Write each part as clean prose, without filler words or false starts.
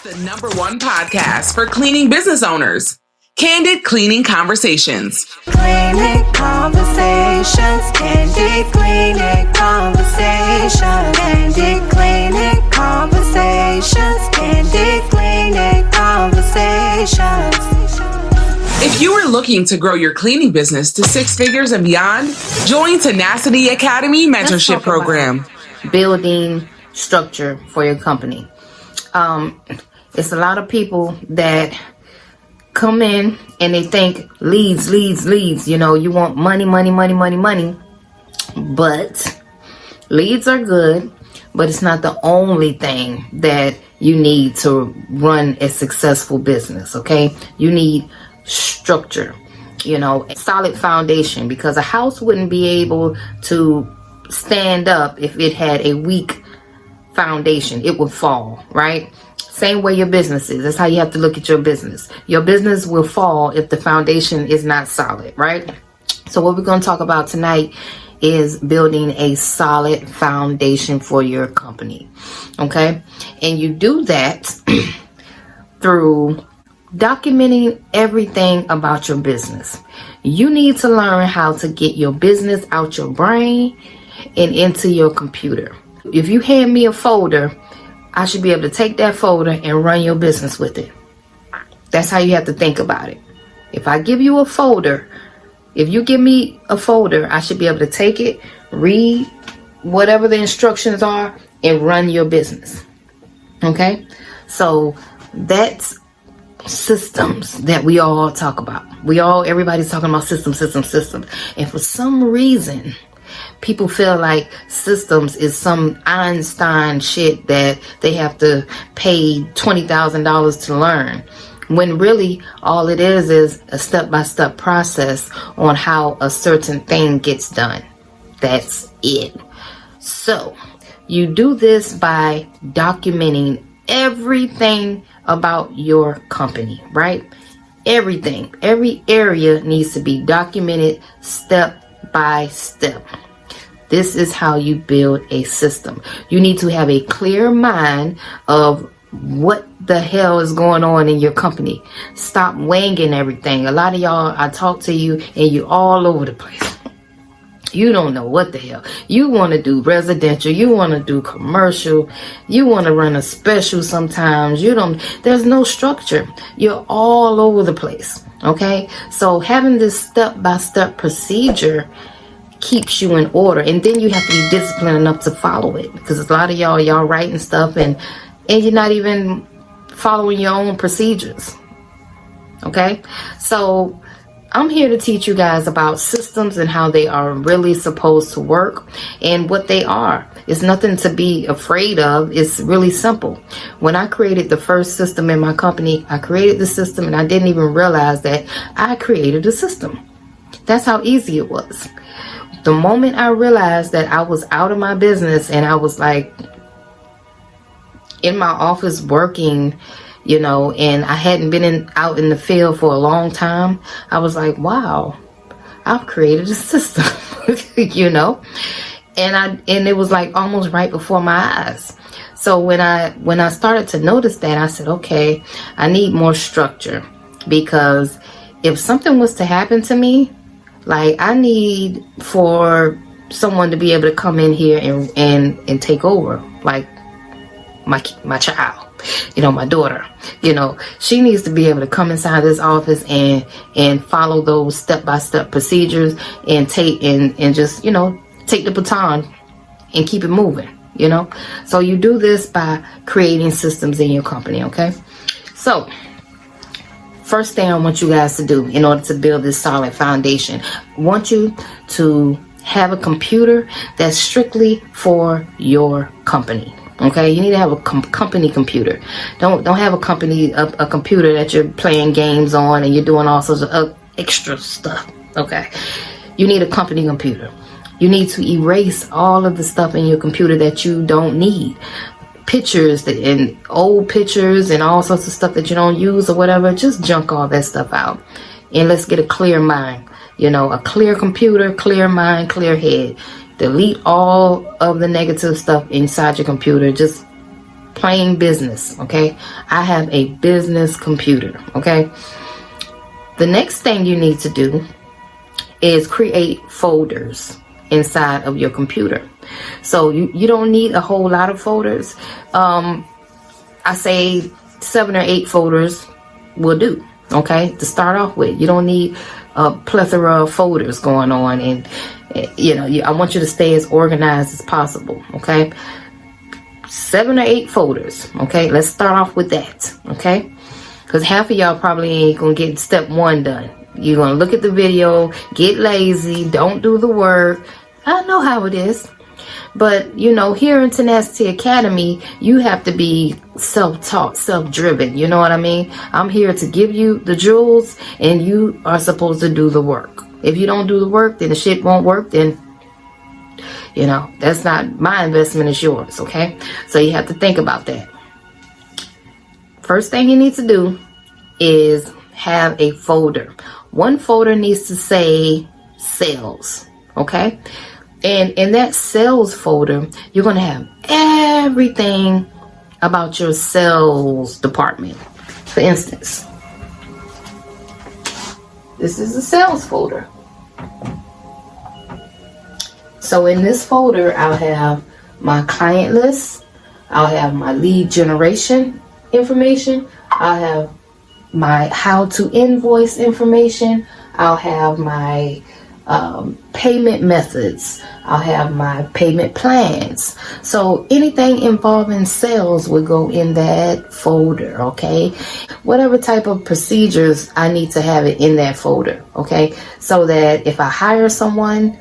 the #1 podcast for cleaning business owners. Candid Cleaning Conversations. Cleaning conversations, candid cleaning conversations, candid cleaning conversations, candid cleaning conversations. If you are looking to grow your cleaning business to 6 figures and beyond, join Tenacity Academy Mentorship Program. Building structure for your company. It's a lot of people that come in and they think leads. You know, you want money. But leads are good, but it's not the only thing that you need to run a successful business, okay? You need structure, you know, a solid foundation, because a house wouldn't be able to stand up if it had a weak foundation. It would fall, right? Same way your business is. That's how you have to look at your business. Your business will fall if the foundation is not solid, right? So what we're going to talk about tonight is building a solid foundation for your company, okay? And you do that through documenting everything about your business. You need to learn how to get your business out your brain and into your computer. If you hand me a folder, I should be able to take that folder and run your business with it. That's how you have to think about it. If I give you a folder, if you give me a folder, I should be able to take it, read whatever the instructions are, and run your business. Okay? So that's systems that we all talk about. Everybody's talking about systems. And for some reason, people feel like systems is some Einstein shit that they have to pay $20,000 to learn. When really all it is a step-by-step process on how a certain thing gets done. That's it. So you do this by documenting everything about your company, right? Everything, every area needs to be documented step by step. This is how you build a system. You need to have a clear mind of what the hell is going on in your company. Stop winging everything. A lot of y'all, I talk to you and you all over the place. You don't know what the hell. You want to do residential. You want to do commercial. You want to run a special sometimes. There's no structure. You're all over the place. Okay? So having this step-by-step procedure keeps you in order. And then you have to be disciplined enough to follow it. Because a lot of y'all writing stuff and you're not even following your own procedures. Okay? So I'm here to teach you guys about systems and how they are really supposed to work and what they are. It's nothing to be afraid of. It's really simple. When I created the first system in my company, I created the system and I didn't even realize that I created a system. That's how easy it was. The moment I realized that I was out of my business and I was like in my office working, you know, and I hadn't been out in the field for a long time, I was like, wow, I've created a system, you know, and it was like almost right before my eyes. So when I started to notice that, I said, okay, I need more structure, because if something was to happen to me, like I need for someone to be able to come in here and take over, like my child. You know, my daughter, you know, she needs to be able to come inside this office and follow those step-by-step procedures and take and just, you know, take the baton and keep it moving, you know. So you do this by creating systems in your company, okay? So first thing I want you guys to do in order to build this solid foundation, I want you to have a computer that's strictly for your company. Okay, you need to have a company computer. Don't have a computer that you're playing games on and you're doing all sorts of extra stuff. Okay, you need a company computer. You need to erase all of the stuff in your computer that you don't need. Pictures and old pictures and all sorts of stuff that you don't use or whatever. Just junk all that stuff out and let's get a clear mind. You know, a clear computer, clear mind, clear head. Delete all of the negative stuff inside your computer. Just plain business, okay? I have a business computer, okay? The next thing you need to do is create folders inside of your computer. So you don't need a whole lot of folders. I say 7 or 8 folders will do, okay, to start off with. You don't need a plethora of folders going on, and I want you to stay as organized as possible, okay? 7 or 8 folders, okay? Let's start off with that, okay? Because half of y'all probably ain't gonna get step 1 done. You're gonna look at the video, get lazy, don't do the work. I know how it is. But, here in Tenacity Academy, you have to be self-taught, self-driven. You know what I mean? I'm here to give you the jewels, and you are supposed to do the work. If you don't do the work, then the shit won't work. Then, that's not my investment, it's yours, okay? So you have to think about that. First thing you need to do is have a folder. One folder needs to say sales, okay? And in that sales folder, you're going to have everything about your sales department. For instance, this is the sales folder. So in this folder, I'll have my client list. I'll have my lead generation information. I'll have my how to invoice information. I'll have my payment methods. I'll have my payment plans. So anything involving sales would go in that folder, okay? Whatever type of procedures, I need to have it in that folder, okay? So that if I hire someone,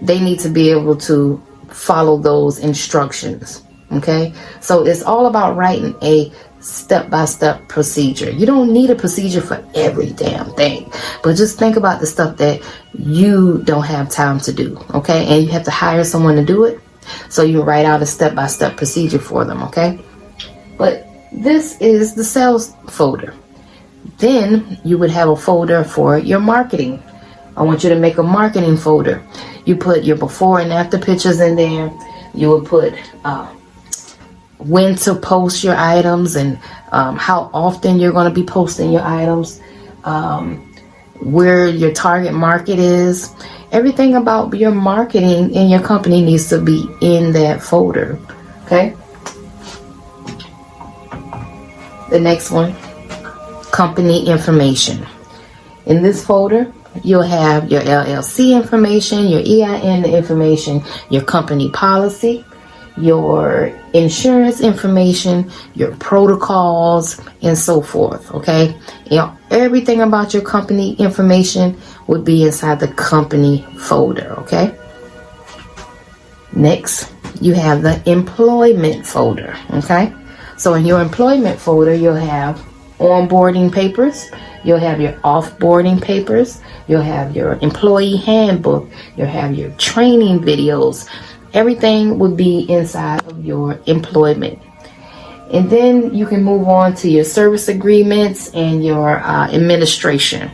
they need to be able to follow those instructions, okay? So it's all about writing a step-by-step procedure. You don't need a procedure for every damn thing, but just think about the stuff that you don't have time to do, okay? And you have to hire someone to do it, so you write out a step-by-step procedure for them, okay? But this is the sales folder. Then you would have a folder for your marketing. I want you to make a marketing folder. You put your before and after pictures in there. You would put when to post your items, and how often you're going to be posting your items, where your target market is. Everything about your marketing in your company needs to be in that folder, okay? The next one, company information. In this folder, you'll have your LLC information, your EIN information, your company policy, your insurance information, your protocols, and so forth, okay? Everything about your company information would be inside the company folder, okay? Next, you have the employment folder, okay? So in your employment folder, you'll have onboarding papers, you'll have your offboarding papers, you'll have your employee handbook, you'll have your training videos. Everything would be inside of your employment. And then you can move on to your service agreements and your administration,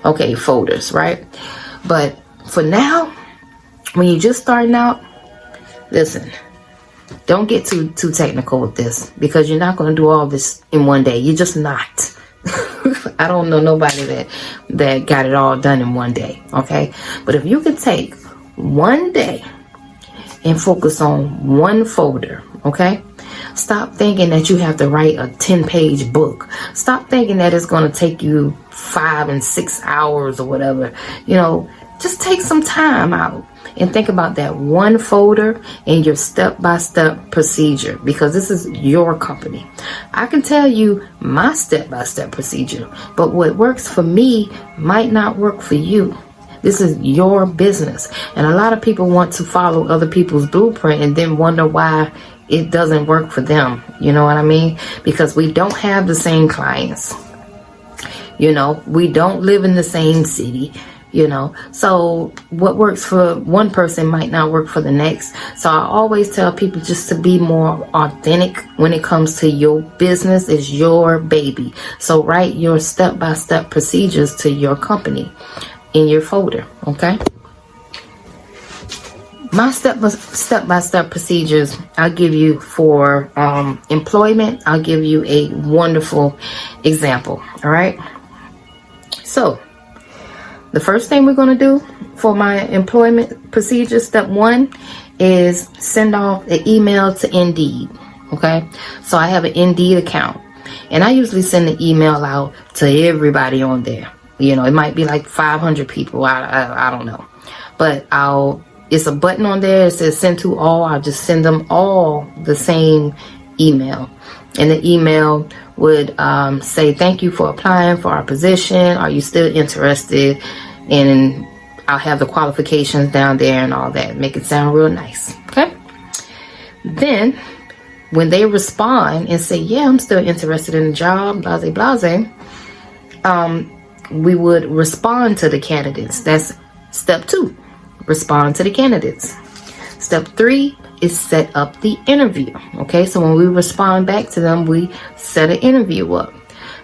okay, folders, right? But for now, when you're just starting out, listen, don't get too technical with this, because you're not going to do all this in one day. You're just not. I don't know nobody that got it all done in one day, okay? But if you could take one day and focus on one folder, okay? Stop thinking that you have to write a 10-page book. Stop thinking that it's going to take you 5 and 6 hours or whatever. Just take some time out and think about that one folder and your step-by-step procedure, because this is your company. I can tell you my step-by-step procedure, but what works for me might not work for you. This is your business. And a lot of people want to follow other people's blueprint and then wonder why it doesn't work for them. You know what I mean? Because we don't have the same clients. We don't live in the same city. So what works for one person might not work for the next. So I always tell people just to be more authentic when it comes to your business. It's your baby. So write your step-by-step procedures to your company in your folder, okay? My step-by-step procedures I'll give you for employment. I'll give you a wonderful example. All right. So the first thing we're going to do for my employment procedure, step 1, is send off an email to Indeed. Okay. So I have an Indeed account, and I usually send the email out to everybody on there. You know, it might be like 500 people. I don't know, but it's a button on there. It says send to all. I'll just send them all the same email. And the email would say, thank you for applying for our position. Are you still interested? And I'll have the qualifications down there and all that. Make it sound real nice. Okay. Then when they respond and say, yeah, I'm still interested in the job, blase, blase, we would respond to the candidates. That's step 2. Respond to the candidates. Step 3 is set up the interview. Okay, so when we respond back to them, we set an interview up.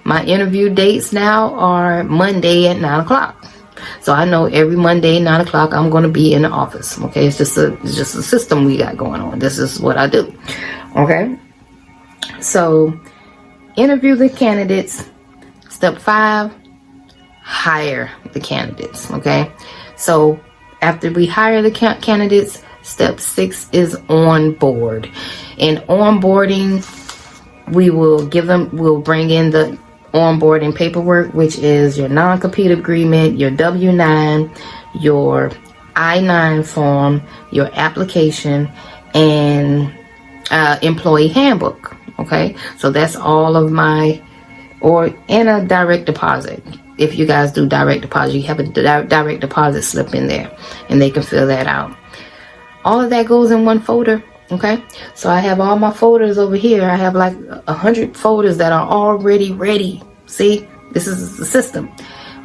My interview dates now are Monday at 9 o'clock. So I know every Monday at 9 o'clock I'm going to be in the office. Okay, it's just a system we got going on. This is what I do. Okay, so interview the candidates. Step 5, hire the candidates. Okay, so after we hire the candidates, step 6 is onboard. In onboarding, we'll bring in the onboarding paperwork, which is your non-compete agreement, your W-9, your I-9 form, your application, and employee handbook. Okay, so that's all of and a direct deposit. If you guys do direct deposit, you have a direct deposit slip in there, and they can fill that out. All of that goes in one folder. Okay, so I have all my folders over here. I have like 100 folders that are already ready. See, this is the system.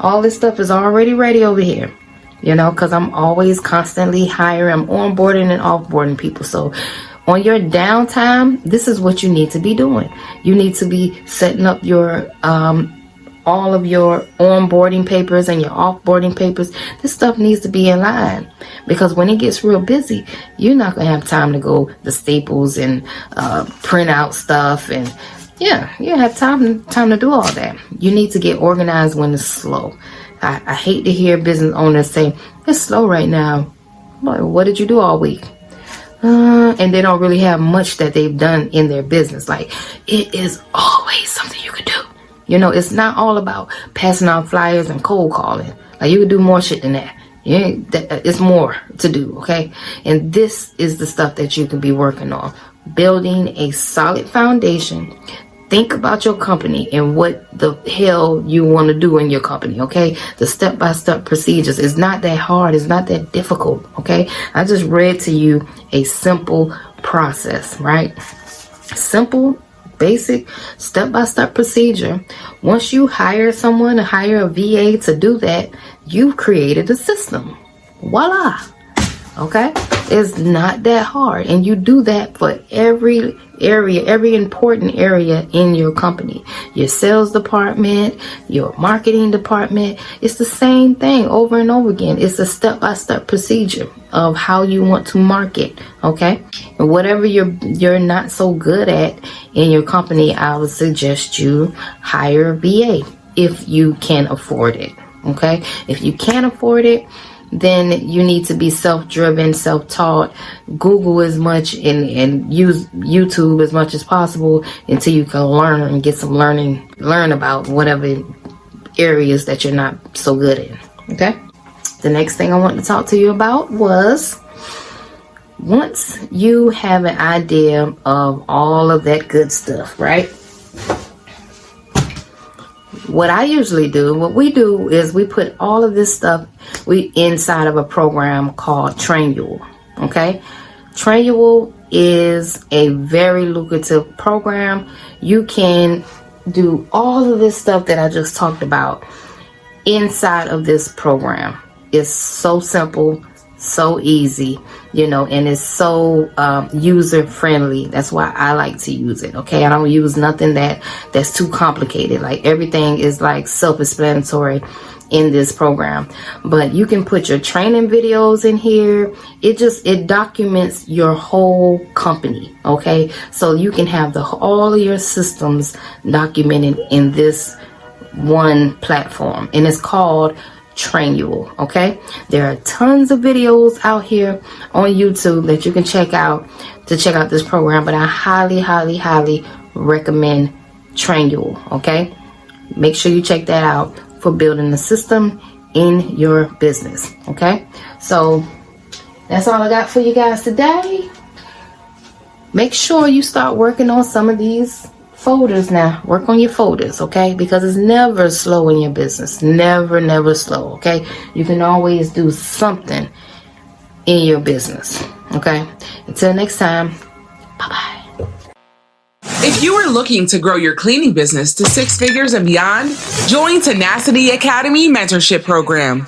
All this stuff is already ready over here, you know, because I'm always constantly hiring. I'm onboarding and offboarding people. So on your downtime, this is what you need to be doing. You need to be setting up your all of your onboarding papers and your offboarding papers. This stuff needs to be in line, because when it gets real busy, you're not gonna have time to go to Staples and print out stuff, and yeah, you have time to do all that. You need to get organized when it's slow. I hate to hear business owners say it's slow right now. Like, what did you do all week? And they don't really have much that they've done in their business. Like, it is always something you could do. You know, it's not all about passing out flyers and cold calling. Like, you could do more shit than that. It's more to do, okay? And this is the stuff that you can be working on. Building a solid foundation. Think about your company and what the hell you want to do in your company, okay? The step-by-step procedures is not that hard. It's not that difficult, okay? I just read to you a simple process, right? Simple, basic, step-by-step procedure. Once you hire someone, hire a VA to do that, you've created a system. Voila. Okay? It's not that hard. And you do that for every area, every important area in your company. Your sales department, your marketing department. It's the same thing over and over again. It's a step-by-step procedure of how you want to market. Okay? And whatever you're not so good at in your company, I would suggest you hire a VA if you can afford it. Okay? If you can't afford it, then you need to be self-driven, self-taught. Google as much and use YouTube as much as possible until you can learn and get some learn about whatever areas that you're not so good in. Okay? The next thing I want to talk to you about was, once you have an idea of all of that good stuff, right? What I usually do, what we do is we put all of this stuff inside of a program called Trainual. Okay? Trainual is a very lucrative program. You can do all of this stuff that I just talked about inside of this program. It's so simple, so easy, and it's so user friendly. That's why I like to use it. Okay, I don't use nothing that's too complicated. Like, everything is like self-explanatory in this program. But you can put your training videos in here. It documents your whole company. Okay, so you can have all of your systems documented in this one platform, and it's called Trainual. Okay, there are tons of videos out here on YouTube that you can check out this program, but I highly recommend Trainual. Okay, make sure you check that out for building the system in your business. Okay, so that's all I got for you guys today. Make sure you start working on some of these folders now. Work on your folders, okay? Because it's never slow in your business. Never slow, okay? You can always do something in your business, okay? Until next time, bye-bye. If you are looking to grow your cleaning business to 6 figures and beyond, join Tenacity Academy Mentorship Program.